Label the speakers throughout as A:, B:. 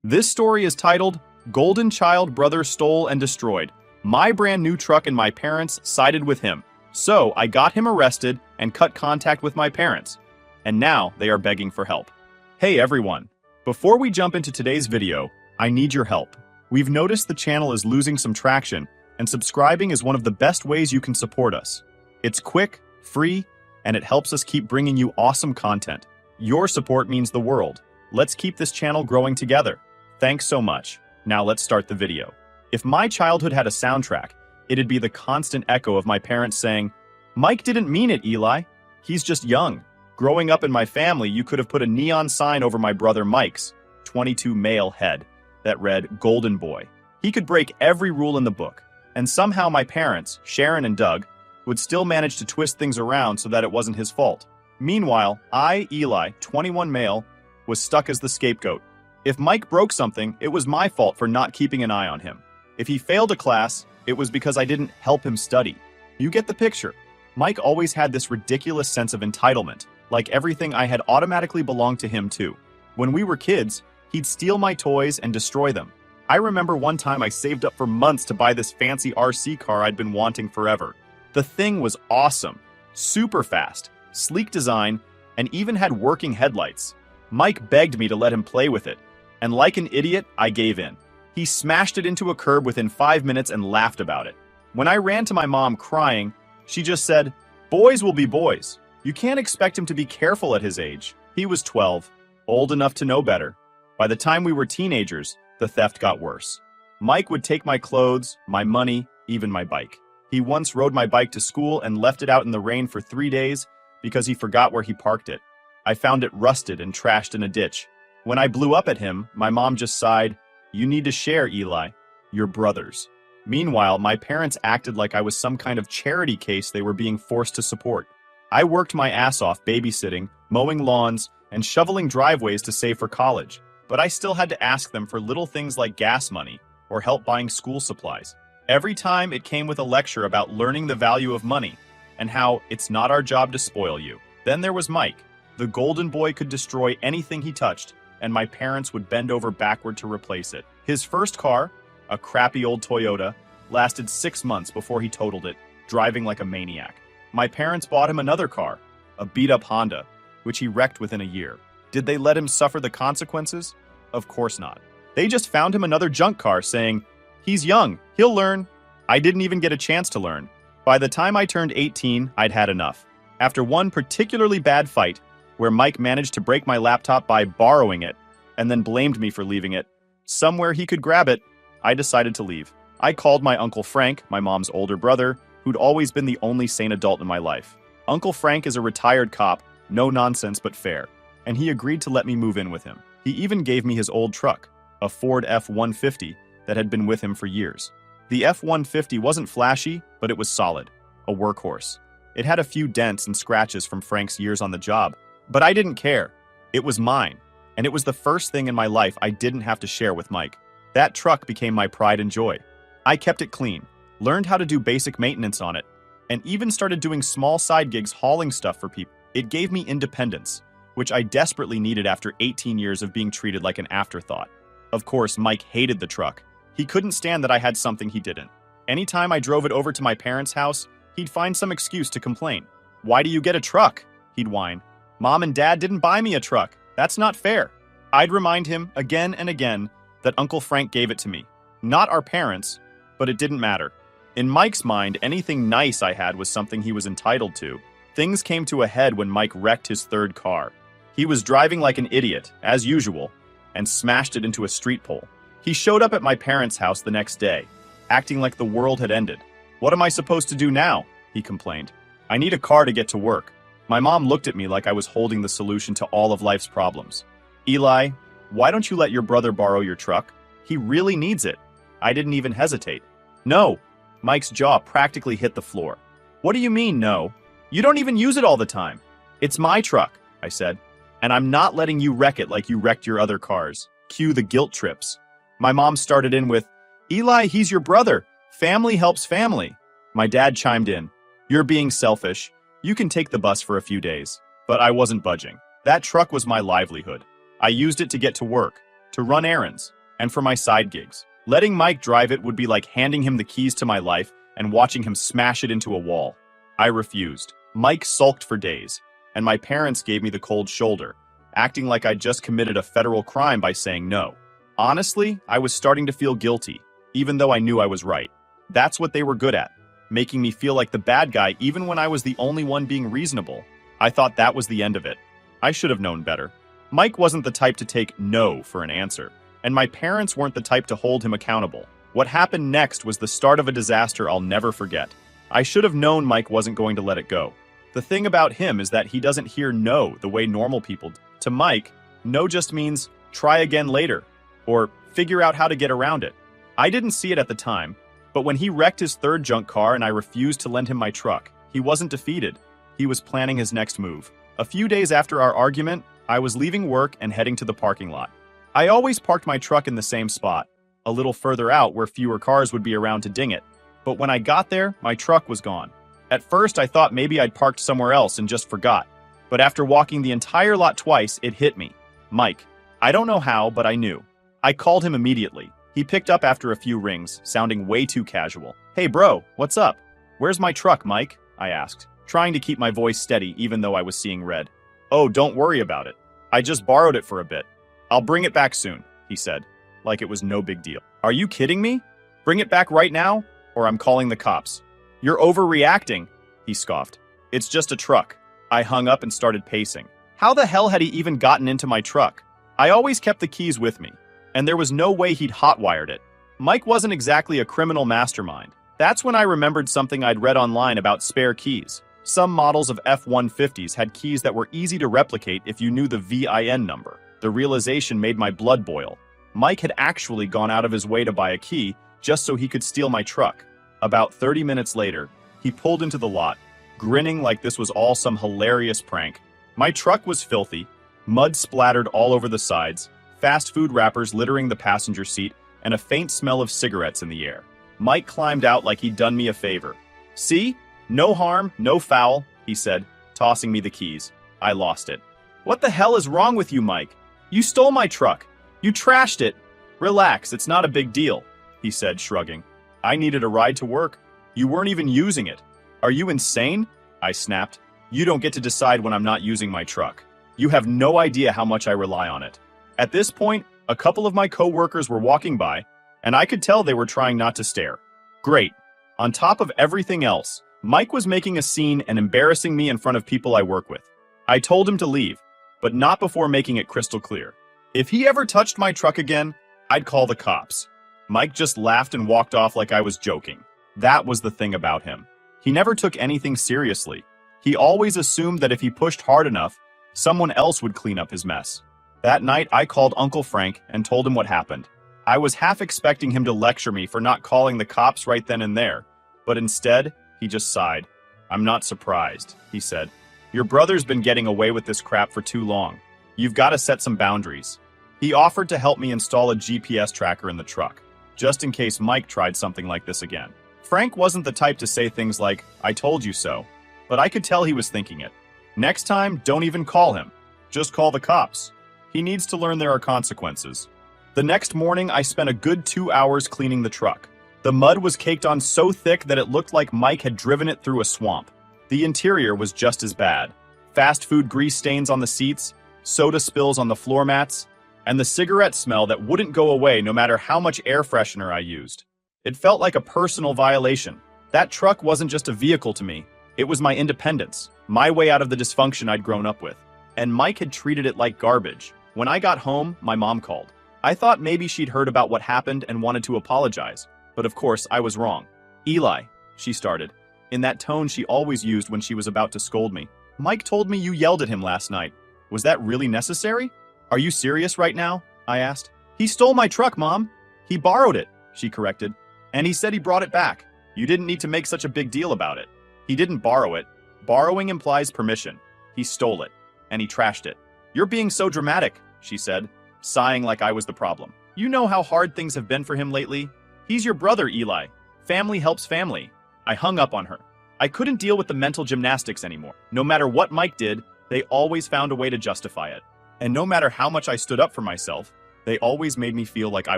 A: This story is titled, Golden Child Brother Stole and Destroyed. My brand new truck and my parents sided with him. So I got him arrested and cut contact with my parents. And now they are begging for help. Hey everyone. Before we jump into today's video, I need your help. We've noticed the channel is losing some traction, and subscribing is one of the best ways you can support us. It's quick, free, and it helps us keep bringing you awesome content. Your support means the world. Let's keep this channel growing together. Thanks so much. Now let's start the video. If my childhood had a soundtrack, it'd be the constant echo of my parents saying, "Mike didn't mean it, Eli. He's just young." Growing up in my family, you could have put a neon sign over my brother Mike's 22 male head that read Golden Boy. He could break every rule in the book, and somehow my parents, Sharon and Doug, would still manage to twist things around so that it wasn't his fault. Meanwhile, I, Eli, 21 male, was stuck as the scapegoat. If Mike broke something, it was my fault for not keeping an eye on him. If he failed a class, it was because I didn't help him study. You get the picture. Mike always had this ridiculous sense of entitlement, like everything I had automatically belonged to him too. When we were kids, he'd steal my toys and destroy them. I remember one time I saved up for months to buy this fancy RC car I'd been wanting forever. The thing was awesome, super fast, sleek design, and even had working headlights. Mike begged me to let him play with it, and like an idiot, I gave in. He smashed it into a curb within 5 minutes and laughed about it. When I ran to my mom crying, she just said, "Boys will be boys. You can't expect him to be careful at his age." He was 12, old enough to know better. By the time we were teenagers, the theft got worse. Mike would take my clothes, my money, even my bike. He once rode my bike to school and left it out in the rain for 3 days because he forgot where he parked it. I found it rusted and trashed in a ditch. When I blew up at him, my mom just sighed, "You need to share, Eli. You're brothers." Meanwhile, my parents acted like I was some kind of charity case they were being forced to support. I worked my ass off babysitting, mowing lawns, and shoveling driveways to save for college, but I still had to ask them for little things like gas money or help buying school supplies. Every time it came with a lecture about learning the value of money and how it's not our job to spoil you. Then there was Mike. The golden boy could destroy anything he touched, and my parents would bend over backward to replace it. His first car, a crappy old Toyota, lasted 6 months before he totaled it, driving like a maniac. My parents bought him another car, a beat-up Honda, which he wrecked within a year. Did they let him suffer the consequences? Of course not. They just found him another junk car saying, "He's young, he'll learn." I didn't even get a chance to learn. By the time I turned 18, I'd had enough. After one particularly bad fight, where Mike managed to break my laptop by borrowing it, and then blamed me for leaving it somewhere he could grab it, I decided to leave. I called my Uncle Frank, my mom's older brother, who'd always been the only sane adult in my life. Uncle Frank is a retired cop, no nonsense but fair, and he agreed to let me move in with him. He even gave me his old truck, a Ford F-150 that had been with him for years. The F-150 wasn't flashy, but it was solid, a workhorse. It had a few dents and scratches from Frank's years on the job, but I didn't care. It was mine, and it was the first thing in my life I didn't have to share with Mike. That truck became my pride and joy. I kept it clean, learned how to do basic maintenance on it, and even started doing small side gigs hauling stuff for people. It gave me independence, which I desperately needed after 18 years of being treated like an afterthought. Of course, Mike hated the truck. He couldn't stand that I had something he didn't. Anytime I drove it over to my parents' house, he'd find some excuse to complain. "Why do you get a truck?" he'd whine. "Mom and Dad didn't buy me a truck. That's not fair." I'd remind him again and again that Uncle Frank gave it to me. Not our parents, but it didn't matter. In Mike's mind, anything nice I had was something he was entitled to. Things came to a head when Mike wrecked his third car. He was driving like an idiot, as usual, and smashed it into a street pole. He showed up at my parents' house the next day, acting like the world had ended. "What am I supposed to do now?" he complained. "I need a car to get to work." My mom looked at me like I was holding the solution to all of life's problems. "Eli, why don't you let your brother borrow your truck? He really needs it." I didn't even hesitate. "No." Mike's jaw practically hit the floor. "What do you mean, no? You don't even use it all the time." "It's my truck," I said, "and I'm not letting you wreck it like you wrecked your other cars." Cue the guilt trips. My mom started in with, "Eli, he's your brother. Family helps family." My dad chimed in, "You're being selfish. You can take the bus for a few days." But I wasn't budging. That truck was my livelihood. I used it to get to work, to run errands, and for my side gigs. Letting Mike drive it would be like handing him the keys to my life and watching him smash it into a wall. I refused. Mike sulked for days, and my parents gave me the cold shoulder, acting like I'd just committed a federal crime by saying no. Honestly, I was starting to feel guilty, even though I knew I was right. That's what they were good at, making me feel like the bad guy even when I was the only one being reasonable. I thought that was the end of it. I should have known better. Mike wasn't the type to take no for an answer, and my parents weren't the type to hold him accountable. What happened next was the start of a disaster I'll never forget. I should have known Mike wasn't going to let it go. The thing about him is that he doesn't hear no the way normal people do. To Mike, no just means try again later, or figure out how to get around it. I didn't see it at the time, but when he wrecked his third junk car and I refused to lend him my truck, he wasn't defeated. He was planning his next move. A few days after our argument, I was leaving work and heading to the parking lot. I always parked my truck in the same spot, a little further out where fewer cars would be around to ding it. But when I got there, my truck was gone. At first, I thought maybe I'd parked somewhere else and just forgot. But after walking the entire lot twice, it hit me. Mike. I don't know how, but I knew. I called him immediately. He picked up after a few rings, sounding way too casual. Hey bro, what's up? Where's my truck, Mike? I asked, trying to keep my voice steady even though I was seeing red. Oh, don't worry about it. I just borrowed it for a bit. I'll bring it back soon, he said, like it was no big deal. Are you kidding me? Bring it back right now, or I'm calling the cops. You're overreacting, he scoffed. It's just a truck. I hung up and started pacing. How the hell had he even gotten into my truck? I always kept the keys with me, and there was no way he'd hotwired it. Mike wasn't exactly a criminal mastermind. That's when I remembered something I'd read online about spare keys. Some models of F-150s had keys that were easy to replicate if you knew the VIN number. The realization made my blood boil. Mike had actually gone out of his way to buy a key just so he could steal my truck. About 30 minutes later, he pulled into the lot, grinning like this was all some hilarious prank. My truck was filthy, mud splattered all over the sides, fast food wrappers littering the passenger seat, and a faint smell of cigarettes in the air. Mike climbed out like he'd done me a favor. See? No harm, no foul, he said, tossing me the keys. I lost it. What the hell is wrong with you, Mike? You stole my truck. You trashed it. Relax, it's not a big deal, he said, shrugging. I needed a ride to work. You weren't even using it. Are you insane? I snapped. You don't get to decide when I'm not using my truck. You have no idea how much I rely on it. At this point, a couple of my co-workers were walking by, and I could tell they were trying not to stare. Great. On top of everything else, Mike was making a scene and embarrassing me in front of people I work with. I told him to leave, but not before making it crystal clear. If he ever touched my truck again, I'd call the cops. Mike just laughed and walked off like I was joking. That was the thing about him. He never took anything seriously. He always assumed that if he pushed hard enough, someone else would clean up his mess. That night, I called Uncle Frank and told him what happened. I was half expecting him to lecture me for not calling the cops right then and there, but instead, he just sighed. I'm not surprised, he said. Your brother's been getting away with this crap for too long. You've got to set some boundaries. He offered to help me install a GPS tracker in the truck, just in case Mike tried something like this again. Frank wasn't the type to say things like, I told you so, but I could tell he was thinking it. Next time, don't even call him. Just call the cops. He needs to learn there are consequences. The next morning, I spent a good 2 hours cleaning the truck. The mud was caked on so thick that it looked like Mike had driven it through a swamp. The interior was just as bad. Fast food grease stains on the seats, soda spills on the floor mats, and the cigarette smell that wouldn't go away no matter how much air freshener I used. It felt like a personal violation. That truck wasn't just a vehicle to me. It was my independence, my way out of the dysfunction I'd grown up with. And Mike had treated it like garbage. When I got home, my mom called. I thought maybe she'd heard about what happened and wanted to apologize. But of course, I was wrong. Eli, she started, in that tone she always used when she was about to scold me. Mike told me you yelled at him last night. Was that really necessary? Are you serious right now? I asked. He stole my truck, Mom. He borrowed it, she corrected. And he said he brought it back. You didn't need to make such a big deal about it. He didn't borrow it. Borrowing implies permission. He stole it. And he trashed it. You're being so dramatic, she said, sighing like I was the problem. You know how hard things have been for him lately? He's your brother, Eli. Family helps family. I hung up on her. I couldn't deal with the mental gymnastics anymore. No matter what Mike did, they always found a way to justify it. And no matter how much I stood up for myself, They always made me feel like I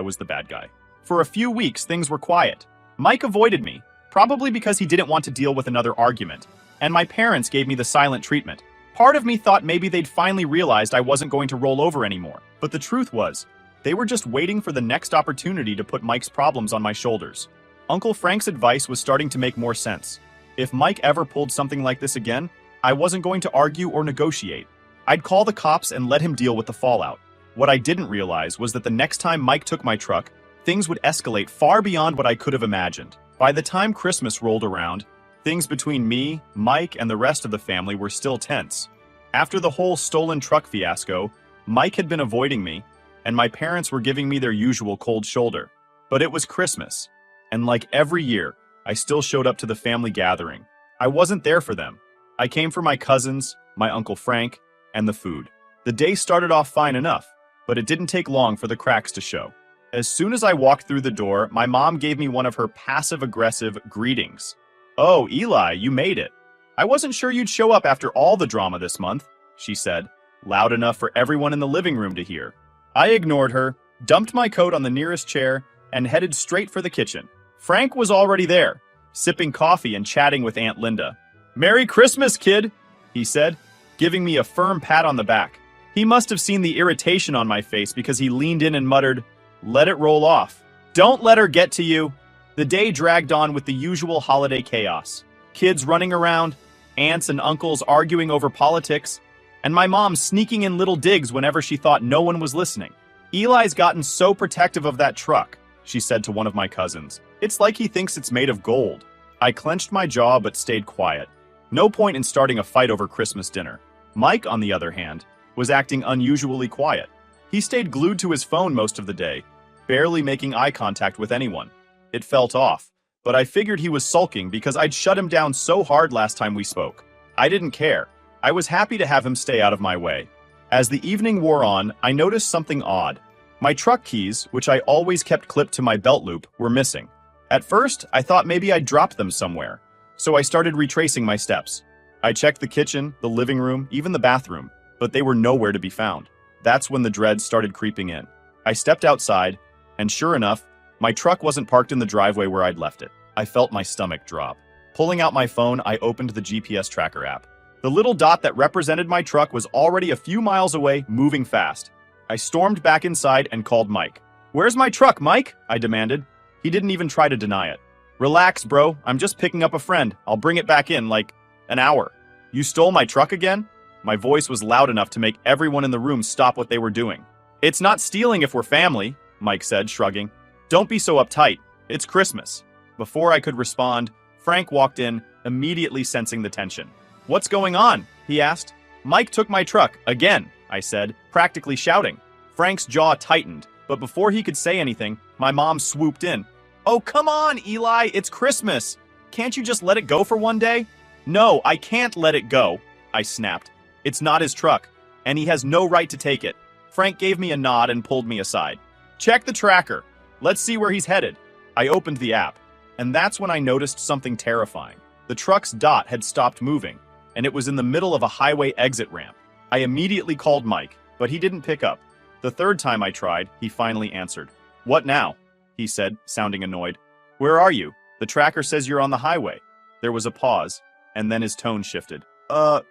A: was the bad guy. For a few weeks, things were quiet. Mike avoided me, probably because he didn't want to deal with another argument, and my parents gave me the silent treatment. Part of me thought maybe they'd finally realized I wasn't going to roll over anymore, but the truth was, they were just waiting for the next opportunity to put Mike's problems on my shoulders. Uncle Frank's advice was starting to make more sense. If Mike ever pulled something like this again, I wasn't going to argue or negotiate. I'd call the cops and let him deal with the fallout. What I didn't realize was that the next time Mike took my truck, things would escalate far beyond what I could have imagined. By the time Christmas rolled around, things between me, Mike, and the rest of the family were still tense. After the whole stolen truck fiasco, Mike had been avoiding me, and my parents were giving me their usual cold shoulder. But it was Christmas, and like every year, I still showed up to the family gathering. I wasn't there for them. I came for my cousins, my Uncle Frank, and the food. The day started off fine enough, but it didn't take long for the cracks to show. As soon as I walked through the door, my mom gave me one of her passive-aggressive greetings. "Oh, Eli, you made it. I wasn't sure you'd show up after all the drama this month," she said, loud enough for everyone in the living room to hear. I ignored her, dumped my coat on the nearest chair, and headed straight for the kitchen. Frank was already there, sipping coffee and chatting with Aunt Linda. "Merry Christmas, kid," he said, giving me a firm pat on the back. He must have seen the irritation on my face because he leaned in and muttered, "Let it roll off. Don't let her get to you." The day dragged on with the usual holiday chaos. Kids running around, aunts and uncles arguing over politics, and my mom sneaking in little digs whenever she thought no one was listening. "Eli's gotten so protective of that truck," she said to one of my cousins. "It's like he thinks it's made of gold." I clenched my jaw but stayed quiet. No point in starting a fight over Christmas dinner. Mike, on the other hand, was acting unusually quiet. He stayed glued to his phone most of the day, barely making eye contact with anyone. It felt off, but I figured he was sulking because I'd shut him down so hard last time we spoke. I didn't care. I was happy to have him stay out of my way. As the evening wore on, I noticed something odd. My truck keys, which I always kept clipped to my belt loop, were missing. At first, I thought maybe I'd dropped them somewhere, so I started retracing my steps. I checked the kitchen, the living room, even the bathroom, but they were nowhere to be found. That's when the dread started creeping in. I stepped outside, and sure enough, my truck wasn't parked in the driveway where I'd left it. I felt my stomach drop. Pulling out my phone, I opened the GPS tracker app. The little dot that represented my truck was already a few miles away, moving fast. I stormed back inside and called Mike. "Where's my truck, Mike?" I demanded. He didn't even try to deny it. "Relax, bro. I'm just picking up a friend. I'll bring it back in, like, an hour." "You stole my truck again?" My voice was loud enough to make everyone in the room stop what they were doing. "It's not stealing if we're family," Mike said, shrugging. "Don't be so uptight. It's Christmas." Before I could respond, Frank walked in, immediately sensing the tension. "What's going on?" he asked. "Mike took my truck, again," I said, practically shouting. Frank's jaw tightened, but before he could say anything, my mom swooped in. "Oh, come on, Eli, it's Christmas. Can't you just let it go for one day?" "No, I can't let it go," I snapped. "It's not his truck, and he has no right to take it." Frank gave me a nod and pulled me aside. "Check the tracker. Let's see where he's headed." I opened the app, and that's when I noticed something terrifying. The truck's dot had stopped moving, and it was in the middle of a highway exit ramp. I immediately called Mike, but he didn't pick up. The third time I tried, he finally answered. "What now?" he said, sounding annoyed. "Where are you? The tracker says you're on the highway." There was a pause, and then his tone shifted.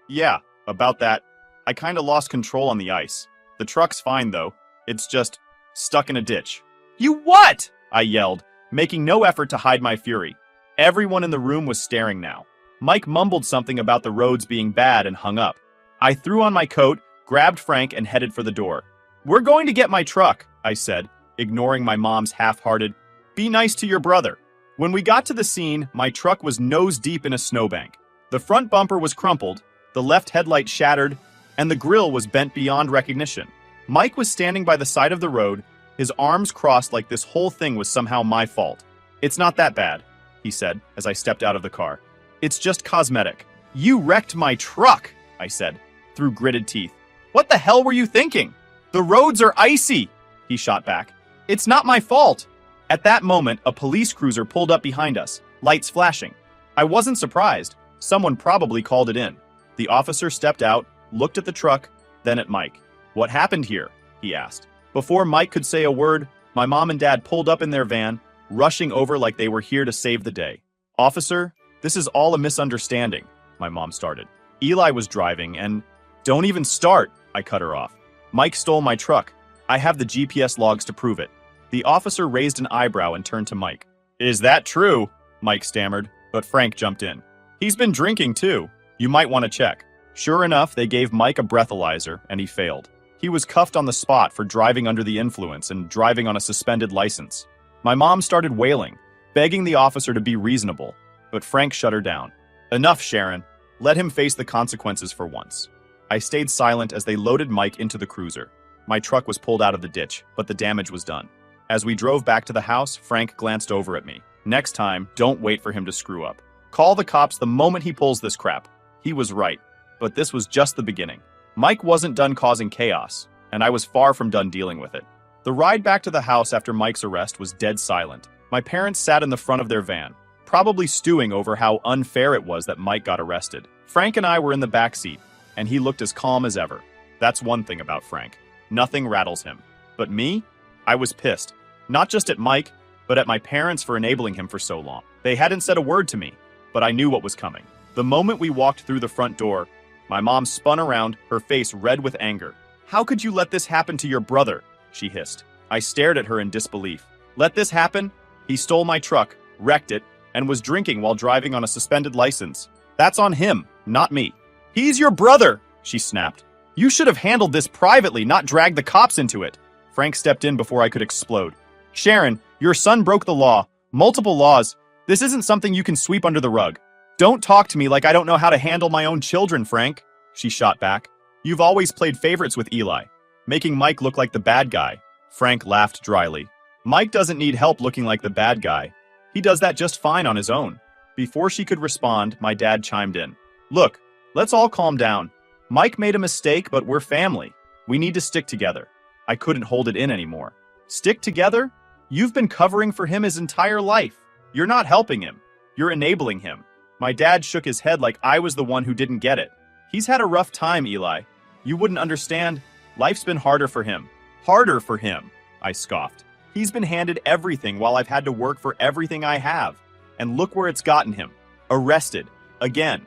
A: Yeah, about that. I kinda lost control on the ice. The truck's fine, though. It's just stuck in a ditch." "You what?" I yelled, making no effort to hide my fury. Everyone in the room was staring now. Mike mumbled something about the roads being bad and hung up. I threw on my coat, grabbed Frank, and headed for the door. "We're going to get my truck," I said, ignoring my mom's half-hearted, "Be nice to your brother." When we got to the scene, my truck was nose-deep in a snowbank. The front bumper was crumpled, the left headlight shattered, and the grille was bent beyond recognition. Mike was standing by the side of the road, his arms crossed like this whole thing was somehow my fault. "It's not that bad," he said as I stepped out of the car. "It's just cosmetic." "You wrecked my truck," I said, through gritted teeth. "What the hell were you thinking? The roads are icy," he shot back. "It's not my fault." At that moment, a police cruiser pulled up behind us, lights flashing. I wasn't surprised. Someone probably called it in. The officer stepped out, looked at the truck, then at Mike. "What happened here?" he asked. Before Mike could say a word, my mom and dad pulled up in their van, rushing over like they were here to save the day. "Officer, this is all a misunderstanding," my mom started. "Eli was driving and—" "Don't even start," I cut her off. "Mike stole my truck. I have the GPS logs to prove it." The officer raised an eyebrow and turned to Mike. "Is that true?" Mike stammered, but Frank jumped in. "He's been drinking too. You might want to check." Sure enough, they gave Mike a breathalyzer, and he failed. He was cuffed on the spot for driving under the influence and driving on a suspended license. My mom started wailing, begging the officer to be reasonable, but Frank shut her down. "Enough, Sharon. Let him face the consequences for once." I stayed silent as they loaded Mike into the cruiser. My truck was pulled out of the ditch, but the damage was done. As we drove back to the house, Frank glanced over at me. "Next time, don't wait for him to screw up. Call the cops the moment he pulls this crap." He was right, but this was just the beginning. Mike wasn't done causing chaos, and I was far from done dealing with it. The ride back to the house after Mike's arrest was dead silent. My parents sat in the front of their van, probably stewing over how unfair it was that Mike got arrested. Frank and I were in the back seat, and he looked as calm as ever. That's one thing about Frank. Nothing rattles him. But me? I was pissed. Not just at Mike, but at my parents for enabling him for so long. They hadn't said a word to me, but I knew what was coming. The moment we walked through the front door, my mom spun around, her face red with anger. "How could you let this happen to your brother?" she hissed. I stared at her in disbelief. "Let this happen? He stole my truck, wrecked it, and was drinking while driving on a suspended license. That's on him, not me." "He's your brother," she snapped. "You should have handled this privately, not dragged the cops into it." Frank stepped in before I could explode. "Sharon, your son broke the law. Multiple laws. This isn't something you can sweep under the rug." "Don't talk to me like I don't know how to handle my own children, Frank," she shot back. "You've always played favorites with Eli, making Mike look like the bad guy." Frank laughed dryly. "Mike doesn't need help looking like the bad guy. He does that just fine on his own." Before she could respond, my dad chimed in. "Look, let's all calm down. Mike made a mistake, but we're family. We need to stick together." I couldn't hold it in anymore. "Stick together? You've been covering for him his entire life. You're not helping him. You're enabling him." My dad shook his head like I was the one who didn't get it. "He's had a rough time, Eli. You wouldn't understand. Life's been harder for him." "Harder for him," I scoffed. "He's been handed everything while I've had to work for everything I have. And look where it's gotten him. Arrested. Again."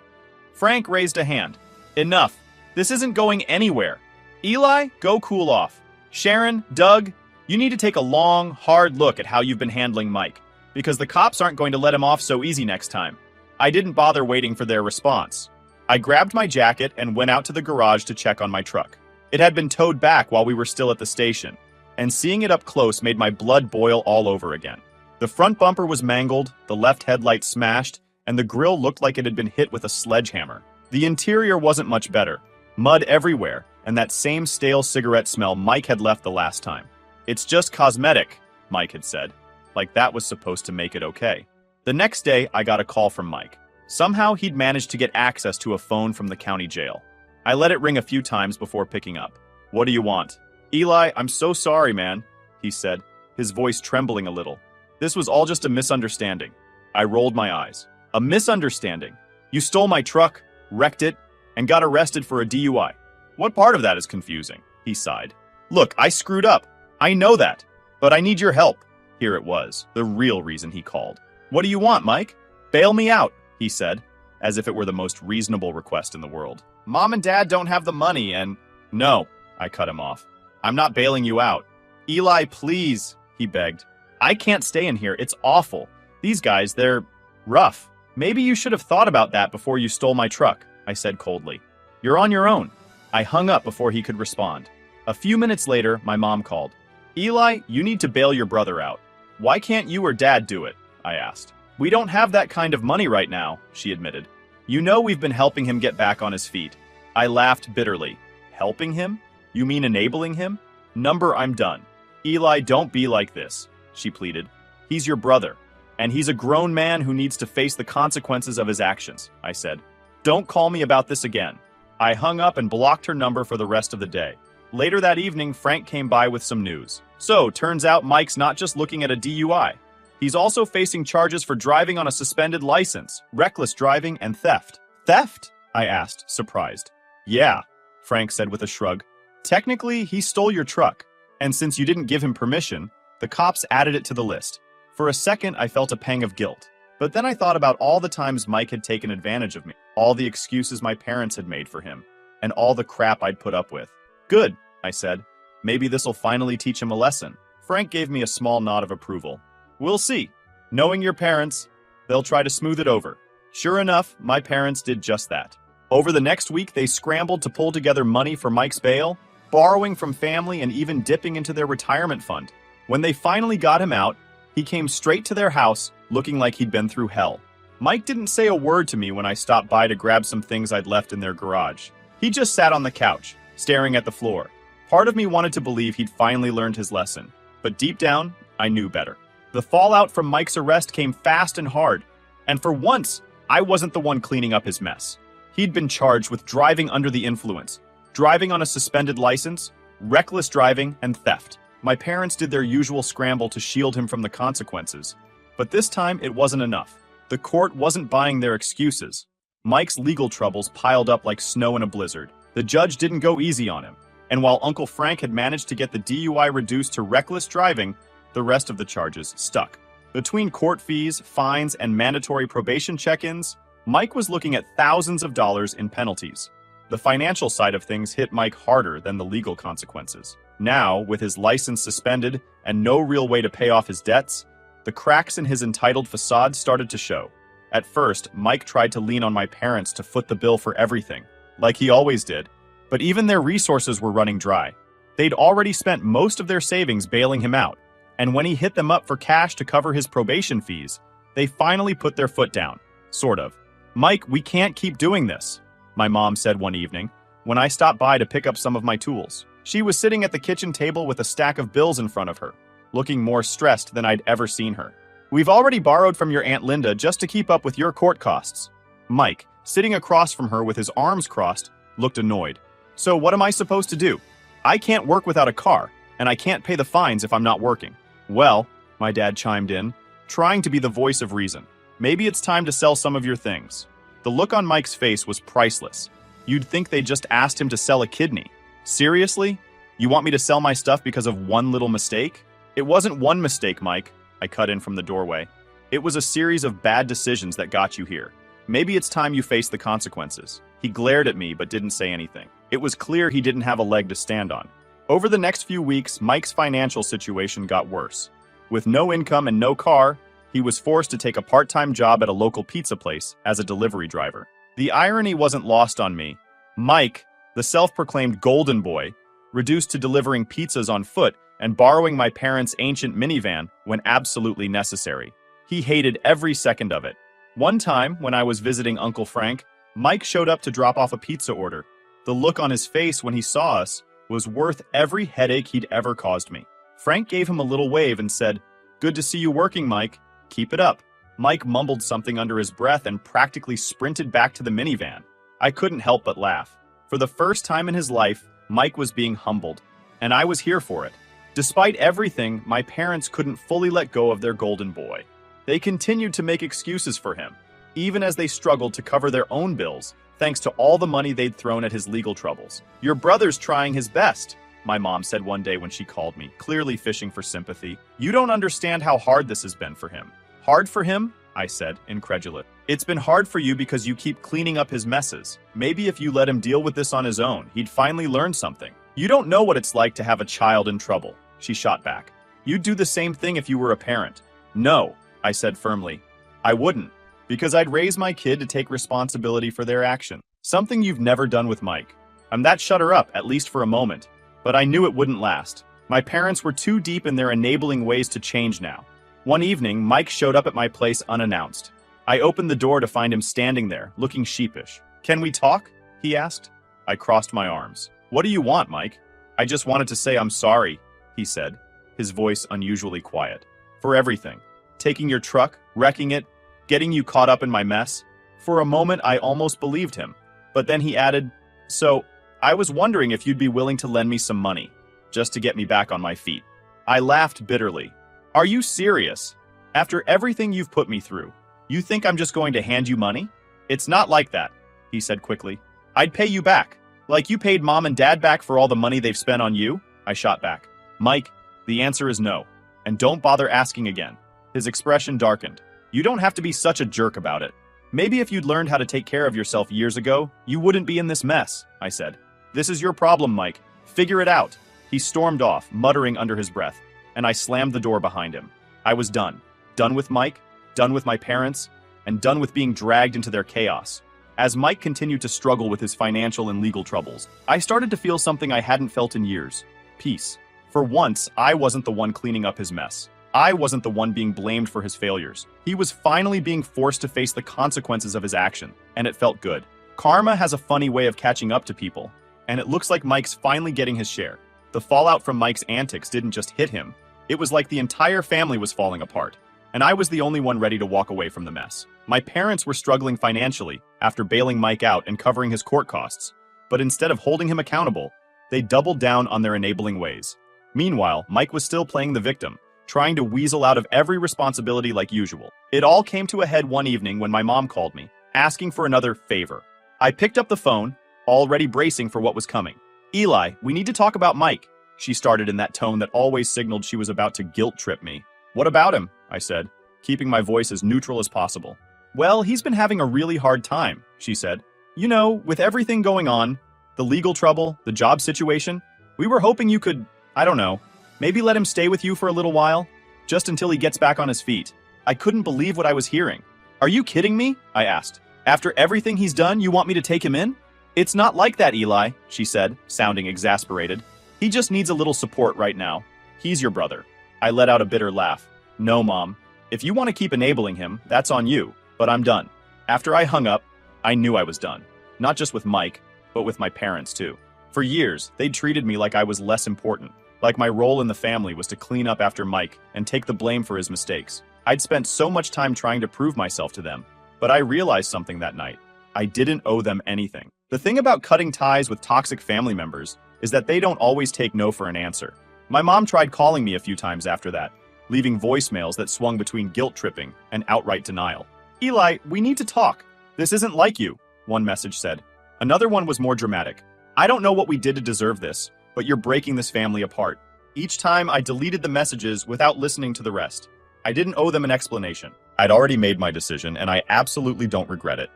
A: Frank raised a hand. "Enough. This isn't going anywhere. Eli, go cool off. Sharon, Doug, you need to take a long, hard look at how you've been handling Mike, because the cops aren't going to let him off so easy next time." I didn't bother waiting for their response. I grabbed my jacket and went out to the garage to check on my truck. It had been towed back while we were still at the station, and seeing it up close made my blood boil all over again. The front bumper was mangled, the left headlight smashed, and the grille looked like it had been hit with a sledgehammer. The interior wasn't much better. Mud everywhere, and that same stale cigarette smell Mike had left the last time. "It's just cosmetic," Mike had said, like that was supposed to make it okay. The next day, I got a call from Mike. Somehow, he'd managed to get access to a phone from the county jail. I let it ring a few times before picking up. "What do you want?" "Eli, I'm so sorry, man," he said, his voice trembling a little. "This was all just a misunderstanding." I rolled my eyes. "A misunderstanding? You stole my truck, wrecked it, and got arrested for a DUI. What part of that is confusing?" He sighed. "Look, I screwed up. I know that. But I need your help." Here it was, the real reason he called. "What do you want, Mike?" "Bail me out," he said, as if it were the most reasonable request in the world. "Mom and Dad don't have the money and—" "No," I cut him off. "I'm not bailing you out." "Eli, please," he begged. "I can't stay in here. It's awful. These guys, they're rough. Maybe you should have thought about that before you stole my truck," I said coldly. "You're on your own." I hung up before he could respond. A few minutes later, my mom called. "Eli, you need to bail your brother out." "Why can't you or Dad do it?" I asked. "We don't have that kind of money right now," she admitted. "You know we've been helping him get back on his feet." I laughed bitterly. "Helping him? You mean enabling him?" I'm done." "Eli, don't be like this," she pleaded. "He's your brother, and he's a grown man who needs to face the consequences of his actions," I said. "Don't call me about this again." I hung up and blocked her number for the rest of the day. Later that evening, Frank came by with some news. So, turns out Mike's not just looking at a DUI. He's also facing charges for driving on a suspended license, reckless driving, and theft. "Theft?" I asked, surprised. "Yeah," Frank said with a shrug. "Technically, he stole your truck. And since you didn't give him permission, the cops added it to the list. For a second, I felt a pang of guilt. But then I thought about all the times Mike had taken advantage of me, all the excuses my parents had made for him, and all the crap I'd put up with. Good, I said. Maybe this'll finally teach him a lesson. Frank gave me a small nod of approval. We'll see. Knowing your parents, they'll try to smooth it over. Sure enough, my parents did just that. Over the next week, they scrambled to pull together money for Mike's bail, borrowing from family and even dipping into their retirement fund. When they finally got him out, he came straight to their house, looking like he'd been through hell. Mike didn't say a word to me when I stopped by to grab some things I'd left in their garage. He just sat on the couch, staring at the floor. Part of me wanted to believe he'd finally learned his lesson, but deep down, I knew better. The fallout from Mike's arrest came fast and hard, and for once, I wasn't the one cleaning up his mess. He'd been charged with driving under the influence, driving on a suspended license, reckless driving, and theft. My parents did their usual scramble to shield him from the consequences. But this time, it wasn't enough. The court wasn't buying their excuses. Mike's legal troubles piled up like snow in a blizzard. The judge didn't go easy on him. And while Uncle Frank had managed to get the DUI reduced to reckless driving, the rest of the charges stuck. Between court fees, fines, and mandatory probation check-ins, Mike was looking at thousands of dollars in penalties. The financial side of things hit Mike harder than the legal consequences. Now, with his license suspended and no real way to pay off his debts, the cracks in his entitled facade started to show. At first, Mike tried to lean on my parents to foot the bill for everything, like he always did, but even their resources were running dry. They'd already spent most of their savings bailing him out, and when he hit them up for cash to cover his probation fees, they finally put their foot down, sort of. Mike, we can't keep doing this, my mom said one evening, when I stopped by to pick up some of my tools. She was sitting at the kitchen table with a stack of bills in front of her, looking more stressed than I'd ever seen her. We've already borrowed from your Aunt Linda just to keep up with your court costs. Mike, sitting across from her with his arms crossed, looked annoyed. So what am I supposed to do? I can't work without a car, and I can't pay the fines if I'm not working. Well, my dad chimed in, trying to be the voice of reason. Maybe it's time to sell some of your things. The look on Mike's face was priceless. You'd think they just asked him to sell a kidney. Seriously? You want me to sell my stuff because of one little mistake? It wasn't one mistake, Mike, I cut in from the doorway. It was a series of bad decisions that got you here. Maybe it's time you face the consequences. He glared at me but didn't say anything. It was clear he didn't have a leg to stand on. Over the next few weeks, Mike's financial situation got worse. With no income and no car, he was forced to take a part-time job at a local pizza place as a delivery driver. The irony wasn't lost on me. Mike, the self-proclaimed golden boy, reduced to delivering pizzas on foot and borrowing my parents' ancient minivan when absolutely necessary. He hated every second of it. One time, when I was visiting Uncle Frank, Mike showed up to drop off a pizza order. The look on his face when he saw us was worth every headache he'd ever caused me. Frank gave him a little wave and said, "Good to see you working, Mike. Keep it up." Mike mumbled something under his breath and practically sprinted back to the minivan. I couldn't help but laugh. For the first time in his life, Mike was being humbled, and I was here for it. Despite everything, my parents couldn't fully let go of their golden boy. They continued to make excuses for him, even as they struggled to cover their own bills, thanks to all the money they'd thrown at his legal troubles. "Your brother's trying his best," my mom said one day when she called me, clearly fishing for sympathy. "You don't understand how hard this has been for him." "Hard for him?" I said, incredulous. "It's been hard for you because you keep cleaning up his messes. Maybe if you let him deal with this on his own, he'd finally learn something." "You don't know what it's like to have a child in trouble," she shot back. "You'd do the same thing if you were a parent." "No," I said firmly. "I wouldn't, because I'd raise my kid to take responsibility for their action. Something you've never done with Mike. I'm that shut her up, at least for a moment. But I knew it wouldn't last. My parents were too deep in their enabling ways to change now. One evening, Mike showed up at my place unannounced. I opened the door to find him standing there, looking sheepish. "Can we talk?" he asked. I crossed my arms. "What do you want, Mike?" "I just wanted to say I'm sorry," he said, his voice unusually quiet. "For everything. Taking your truck, wrecking it, getting you caught up in my mess." For a moment, I almost believed him. But then he added, "So, I was wondering if you'd be willing to lend me some money, just to get me back on my feet." I laughed bitterly. "Are you serious? After everything you've put me through, you think I'm just going to hand you money?" "It's not like that," he said quickly. "I'd pay you back, like you paid Mom and Dad back for all the money they've spent on you," I shot back. Mike, the answer is no. And don't bother asking again. His expression darkened. You don't have to be such a jerk about it. Maybe if you'd learned how to take care of yourself years ago, you wouldn't be in this mess, I said. This is your problem, Mike. Figure it out. He stormed off, muttering under his breath, and I slammed the door behind him. I was done. Done with Mike, done with my parents, and done with being dragged into their chaos. As Mike continued to struggle with his financial and legal troubles, I started to feel something I hadn't felt in years. Peace. For once, I wasn't the one cleaning up his mess. I wasn't the one being blamed for his failures. He was finally being forced to face the consequences of his action, and it felt good. Karma has a funny way of catching up to people, and it looks like Mike's finally getting his share. The fallout from Mike's antics didn't just hit him. It was like the entire family was falling apart, and I was the only one ready to walk away from the mess. My parents were struggling financially after bailing Mike out and covering his court costs, but instead of holding him accountable, they doubled down on their enabling ways. Meanwhile, Mike was still playing the victim, trying to weasel out of every responsibility like usual. It all came to a head one evening when my mom called me, asking for another favor. I picked up the phone, already bracing for what was coming. Eli, we need to talk about Mike, she started in that tone that always signaled she was about to guilt trip me. What about him? I said, keeping my voice as neutral as possible. Well, he's been having a really hard time, she said. You know, with everything going on, the legal trouble, the job situation, we were hoping you could, I don't know, maybe let him stay with you for a little while, just until he gets back on his feet. I couldn't believe what I was hearing. Are you kidding me? I asked. After everything he's done, you want me to take him in? It's not like that, Eli, she said, sounding exasperated. He just needs a little support right now. He's your brother. I let out a bitter laugh. No, Mom. If you want to keep enabling him, that's on you, but I'm done. After I hung up, I knew I was done. Not just with Mike, but with my parents too. For years, they'd treated me like I was less important. Like my role in the family was to clean up after Mike and take the blame for his mistakes. I'd spent so much time trying to prove myself to them, but I realized something that night. I didn't owe them anything. The thing about cutting ties with toxic family members is that they don't always take no for an answer. My mom tried calling me a few times after that, leaving voicemails that swung between guilt tripping and outright denial. Eli, we need to talk. This isn't like you, one message said. Another one was more dramatic. I don't know what we did to deserve this, but you're breaking this family apart. Each time I deleted the messages without listening to the rest. I didn't owe them an explanation. I'd already made my decision and I absolutely don't regret it.